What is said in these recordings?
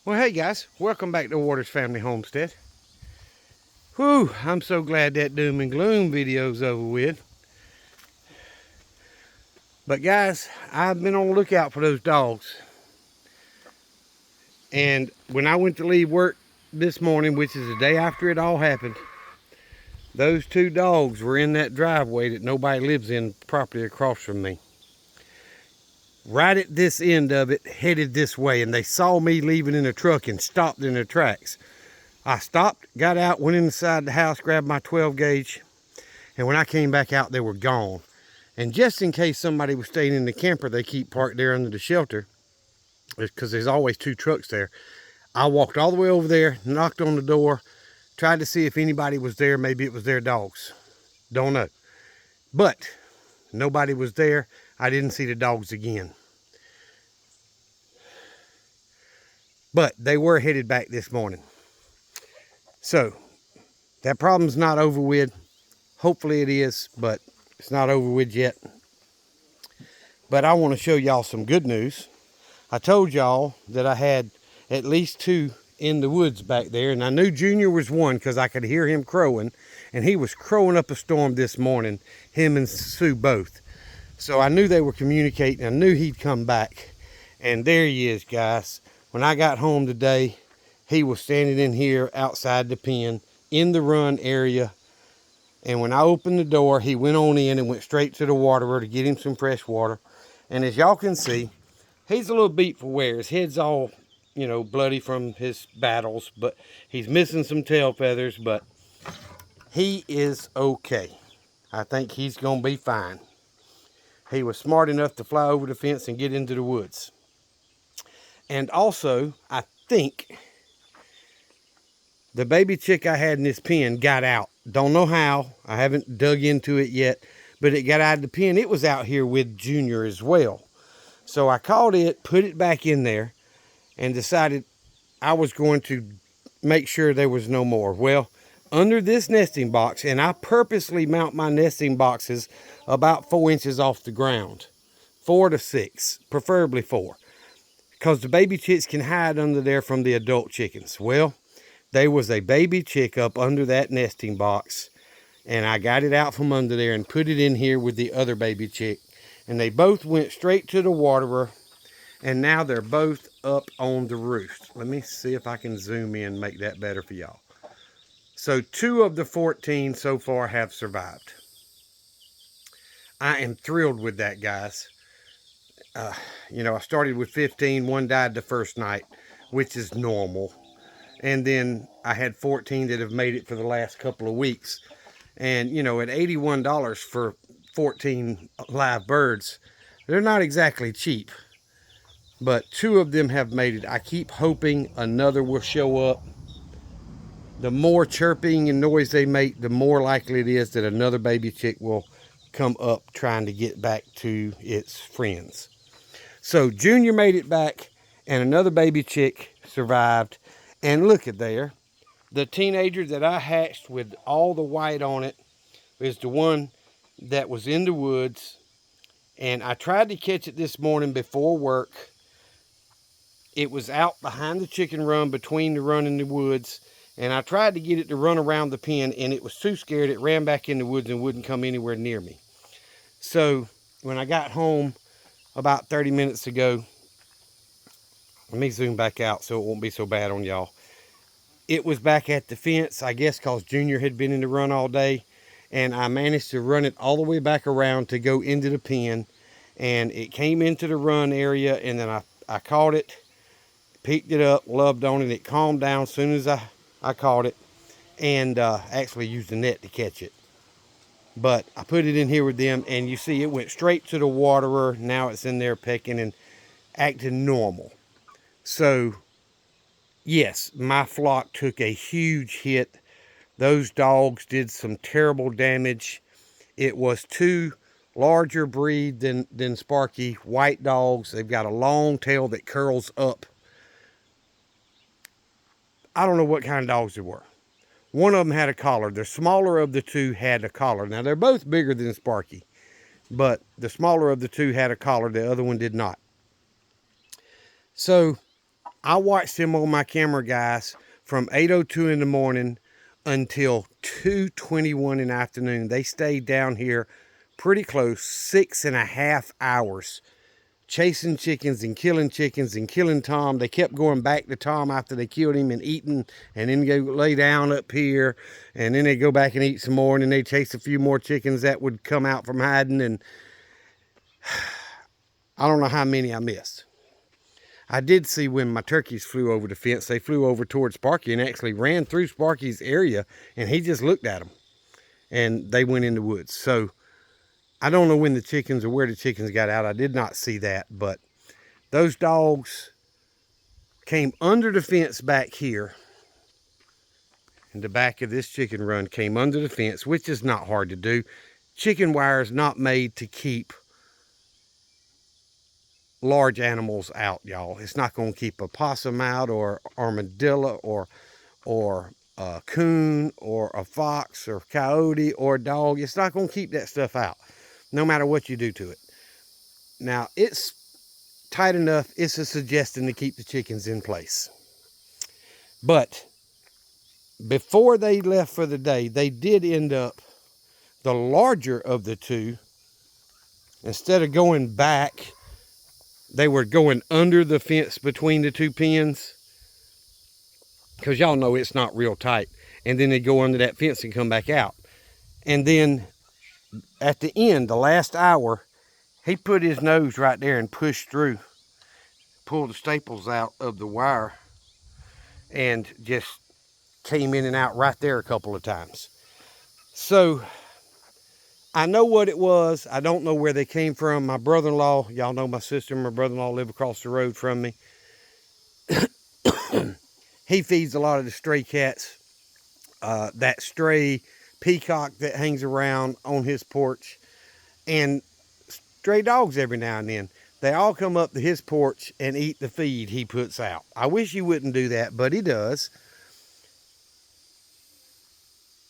Well, hey guys, welcome back to Waters Family Homestead. Whew, I'm so glad that doom and gloom video's over with. But guys, I've been on the lookout for those dogs. And when I went to leave work this morning, which is the day after it all happened, those two dogs were in that driveway that nobody lives in, property across from me. Right at this end of it, headed this way, and they saw me leaving in a truck and stopped in their tracks. I stopped, got out, went inside the house, grabbed my 12 gauge, and when I came back out, they were gone. And just in case somebody was staying in the camper they keep parked there under the shelter, because there's always two trucks there, I walked all the way over there, knocked on the door, tried to see if anybody was there. Maybe it was their dogs. Don't know. But nobody was there. I didn't see the dogs again. But they were headed back this morning. So that problem's not over with. Hopefully it is, but it's not over with yet. But I want to show y'all some good news. I told y'all that I had at least two in the woods back there, and I knew Junior was one because I could hear him crowing, and he was crowing up a storm this morning, him and Sue both. So I knew they were communicating. I knew he'd come back, and there he is, guys. When I got home today, he was standing in here outside the pen in the run area, and when I opened the door, he went on in and went straight to the waterer to get him some fresh water. And as y'all can see, he's a little beat for wear. His head's all, bloody from his battles, but he's missing some tail feathers, but he is okay. I think he's going to be fine. He was smart enough to fly over the fence and get into the woods. And also, I think the baby chick I had in this pen got out. Don't know how. I haven't dug into it yet, but it got out of the pen. It was out here with Junior as well. So I caught it, put it back in there, and decided I was going to make sure there was no more. Well, under this nesting box, and I purposely mount my nesting boxes about 4 inches off the ground. 4 to 6, preferably 4. Because the baby chicks can hide under there from the adult chickens. Well, there was a baby chick up under that nesting box, and I got it out from under there and put it in here with the other baby chick. And they both went straight to the waterer, and now they're both up on the roost. Let me see if I can zoom in and make that better for y'all. So 2 of the 14 so far have survived. I am thrilled with that, guys. I started with 15. One died the first night, which is normal. And then I had 14 that have made it for the last couple of weeks. And, at $81 for 14 live birds, they're not exactly cheap. But 2 of them have made it. I keep hoping another will show up. The more chirping and noise they make, the more likely it is that another baby chick will come up trying to get back to its friends. So Junior made it back, and another baby chick survived. And look at there. The teenager that I hatched with all the white on it is the one that was in the woods. And I tried to catch it this morning before work. It was out behind the chicken run, between the run and the woods. And I tried to get it to run around the pen, and it was too scared. It ran back in the woods and wouldn't come anywhere near me. So when I got home about 30 minutes ago, let me zoom back out so it won't be so bad on y'all. It was back at the fence, I guess because Junior had been in the run all day. And I managed to run it all the way back around to go into the pen. And it came into the run area, and then I caught it, picked it up, loved on it. It calmed down as soon as I caught it, and actually used the net to catch it. But I put it in here with them, and you see it went straight to the waterer. Now it's in there pecking and acting normal. So, yes, my flock took a huge hit. Those dogs did some terrible damage. It was 2 larger breed than Sparky, white dogs. They've got a long tail that curls up. I don't know what kind of dogs they were. One of them had a collar. The smaller of the 2 had a collar. Now, they're both bigger than Sparky, but the smaller of the 2 had a collar. The other one did not. So I watched them on my camera, guys, from 8:02 in the morning until 2:21 in the afternoon. They stayed down here pretty close, 6.5 hours, chasing chickens and killing Tom. They kept going back to Tom after they killed him and eating, and then go lay down up here, and then they go back and eat some more, and then they chase a few more chickens that would come out from hiding, and I don't know how many I missed. I did see when my turkeys flew over the fence, they flew over towards Sparky and actually ran through Sparky's area, and he just looked at them, and they went in the woods. So I don't know when the chickens or where the chickens got out. I did not see that, but those dogs came under the fence back here. And the back of this chicken run came under the fence, which is not hard to do. Chicken wire is not made to keep large animals out, y'all. It's not going to keep a possum out, or armadillo, or a coon, or a fox, or coyote, or a dog. It's not going to keep that stuff out, no matter what you do to it. Now, it's tight enough, it's a suggestion to keep the chickens in place. But before they left for the day, they did end up, the larger of the two, instead of going back, they were going under the fence between the two pens, because y'all know it's not real tight. And then they go under that fence and come back out. And then at the end, the last hour, he put his nose right there and pushed through, pulled the staples out of the wire, and just came in and out right there a couple of times. So I know what it was. I don't know where they came from. My brother-in-law, y'all know my sister and my brother-in-law live across the road from me. He feeds a lot of the stray cats. That stray peacock that hangs around on his porch, and stray dogs every now and then. They all come up to his porch and eat the feed he puts out. I wish he wouldn't do that, but he does.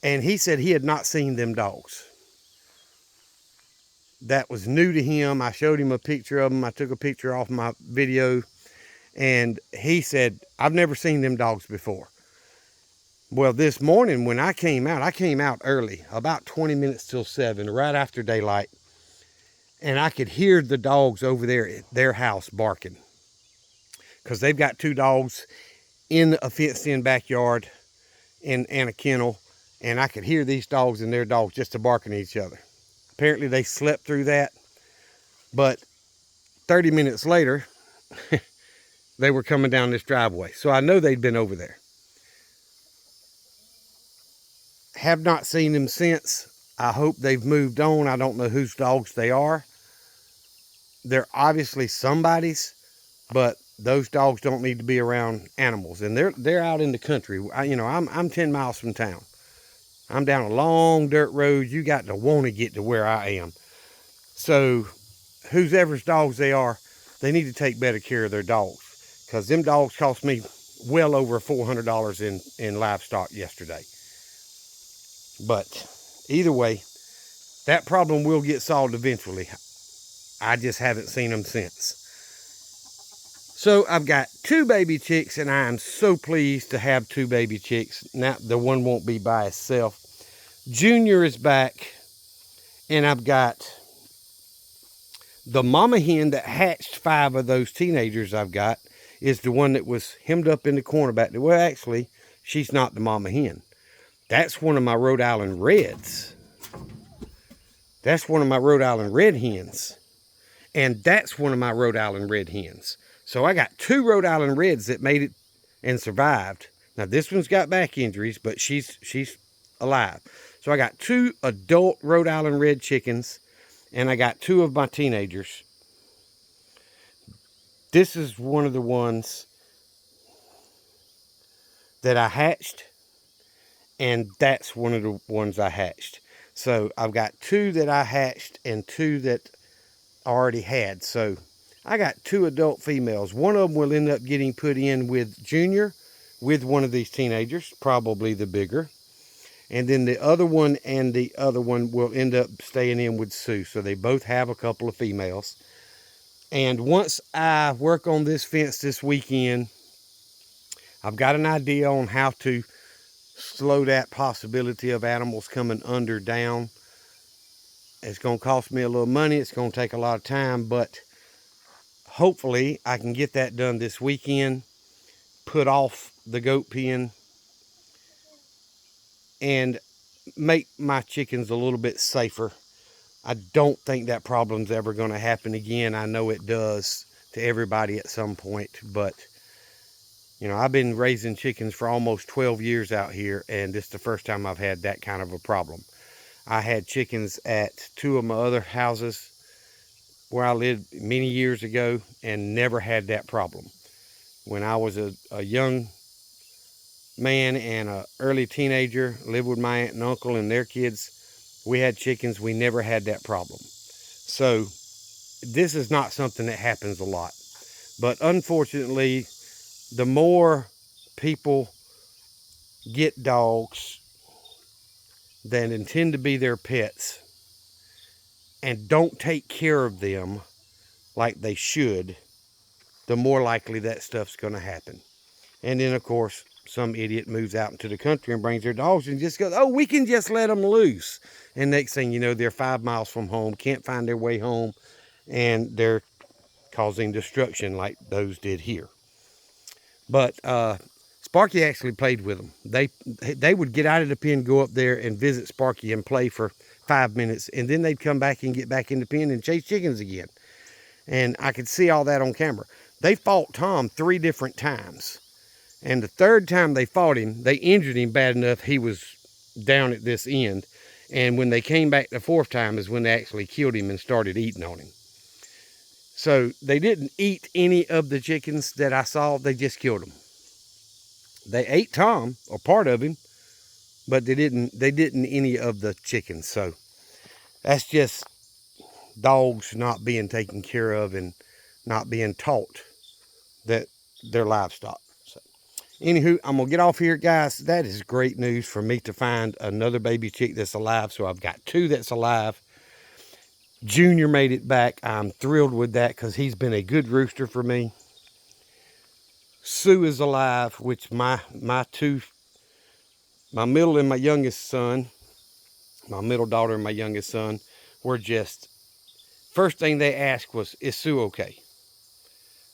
And he said he had not seen them dogs. That was new to him. I showed him a picture of them. I took a picture off my video, and he said, I've never seen them dogs before. Well, this morning when I came out early, about 20 minutes till 7, right after daylight, and I could hear the dogs over there at their house barking, because they've got 2 dogs in a fenced-in backyard and a kennel, and I could hear these dogs and their dogs just barking at each other. Apparently they slept through that, but 30 minutes later, they were coming down this driveway. So I know they'd been over there. Have not seen them since. I hope they've moved on. I don't know whose dogs they are. They're obviously somebody's, but those dogs don't need to be around animals. And they're out in the country. I'm 10 miles from town. I'm down a long dirt road. You got to want to get to where I am. So whoever's dogs they are, they need to take better care of their dogs, because them dogs cost me well over $400 in livestock yesterday. But either way, that problem will get solved eventually. I just haven't seen them since. So I've got 2 baby chicks, and I am so pleased to have 2 baby chicks. Now the one won't be by itself. Junior is back, and I've got the mama hen that hatched 5 of those teenagers I've got is the one that was hemmed up in the corner back there. Well, actually, she's not the mama hen. That's one of my Rhode Island Reds. That's one of my Rhode Island Red hens. And that's one of my Rhode Island Red hens. So I got 2 Rhode Island Reds that made it and survived. Now this one's got back injuries, but she's alive. So I got 2 adult Rhode Island Red chickens, and I got 2 of my teenagers. This is one of the ones that I hatched, and that's one of the ones I hatched. So I've got 2 that I hatched and 2 that I already had. So I got 2 adult females. One of them will end up getting put in with Junior, with one of these teenagers, probably the bigger. And then the other one and the other one will end up staying in with Sue. So they both have a couple of females. And once I work on this fence this weekend, I've got an idea on how to slow that possibility of animals coming under down. It's going to cost me a little money. It's going to take a lot of time, but hopefully I can get that done this weekend, put off the goat pen, and make my chickens a little bit safer. I don't think that problem's ever going to happen again. I know it does to everybody at some point, but you know, I've been raising chickens for almost 12 years out here, and this is the first time I've had that kind of a problem. I had chickens at 2 of my other houses where I lived many years ago and never had that problem. When I was a young man and an early teenager, lived with my aunt and uncle and their kids, we had chickens. We never had that problem. So this is not something that happens a lot. But unfortunately, the more people get dogs that intend to be their pets and don't take care of them like they should, the more likely that stuff's going to happen. And then, of course, some idiot moves out into the country and brings their dogs and just goes, oh, we can just let them loose. And next thing you know, they're 5 miles from home, can't find their way home, and they're causing destruction like those did here. But Sparky actually played with them. They would get out of the pen, go up there and visit Sparky and play for 5 minutes, and then they'd come back and get back in the pen and chase chickens again. And I could see all that on camera. They fought Tom 3 different times. And the 3rd time they fought him, they injured him bad enough he was down at this end. And when they came back the 4th time is when they actually killed him and started eating on him. So they didn't eat any of the chickens that I saw, they just killed them. They ate Tom, or part of him, but they didn't any of the chickens. So that's just dogs not being taken care of and not being taught that they're livestock. So anywho, I'm gonna get off here, guys. That is great news for me to find another baby chick that's alive. So I've got 2 that's alive. Junior made it back. I'm thrilled with that because he's been a good rooster for me. Sue is alive, which my middle and my youngest son, my middle daughter and my youngest son, were just, first thing they asked was, is Sue okay?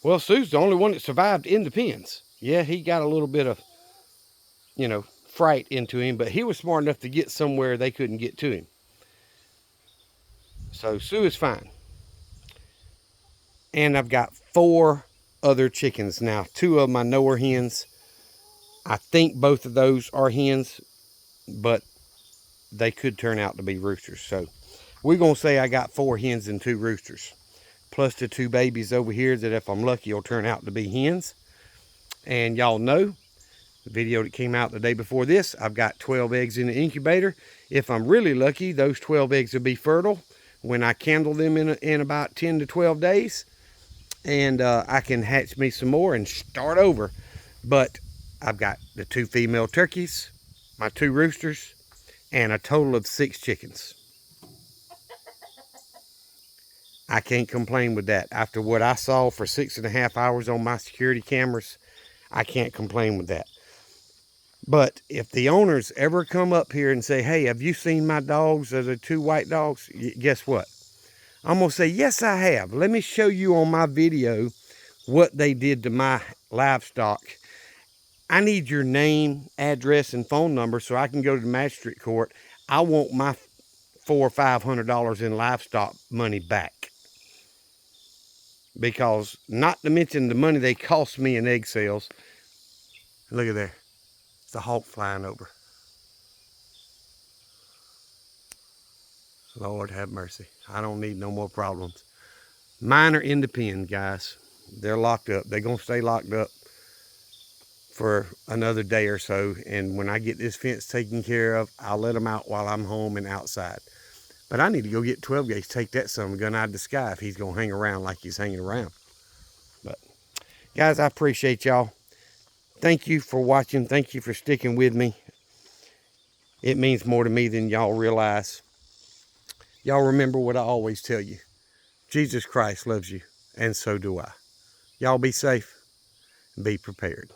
Well, Sue's the only one that survived in the pens. Yeah, he got a little bit of, you know, fright into him, but he was smart enough to get somewhere they couldn't get to him. So Sue is fine. And I've got 4 other chickens now. 2 of them I know are hens. I think both of those are hens, but they could turn out to be roosters. So we're going to say I got 4 hens and 2 roosters, plus the 2 babies over here that if I'm lucky will turn out to be hens. And y'all know the video that came out the day before this, I've got 12 eggs in the incubator. If I'm really lucky, those 12 eggs will be fertile when I candle them in about 10 to 12 days. And I can hatch me some more and start over. But I've got the 2 female turkeys, my 2 roosters, and a total of 6 chickens. I can't complain with that. After what I saw for 6.5 hours on my security cameras, I can't complain with that. But if the owners ever come up here and say, hey, have you seen my dogs? Are the 2 white dogs? Guess what? I'm going to say, yes, I have. Let me show you on my video what they did to my livestock. I need your name, address, and phone number so I can go to the magistrate court. I want my $400 or $500 in livestock money back. Because not to mention the money they cost me in egg sales. Look at there. It's a hawk flying over. Lord have mercy. I don't need no more problems. Mine are in the pen, guys. They're locked up. They're going to stay locked up for another day or so. And when I get this fence taken care of, I'll let them out while I'm home and outside. But I need to go get 12 gauge, take that son of a gun out of the sky if he's going to hang around like he's hanging around. But, guys, I appreciate y'all. Thank you for watching. Thank you for sticking with me. It means more to me than y'all realize. Y'all remember what I always tell you. Jesus Christ loves you, and so do I. Y'all be safe and be prepared.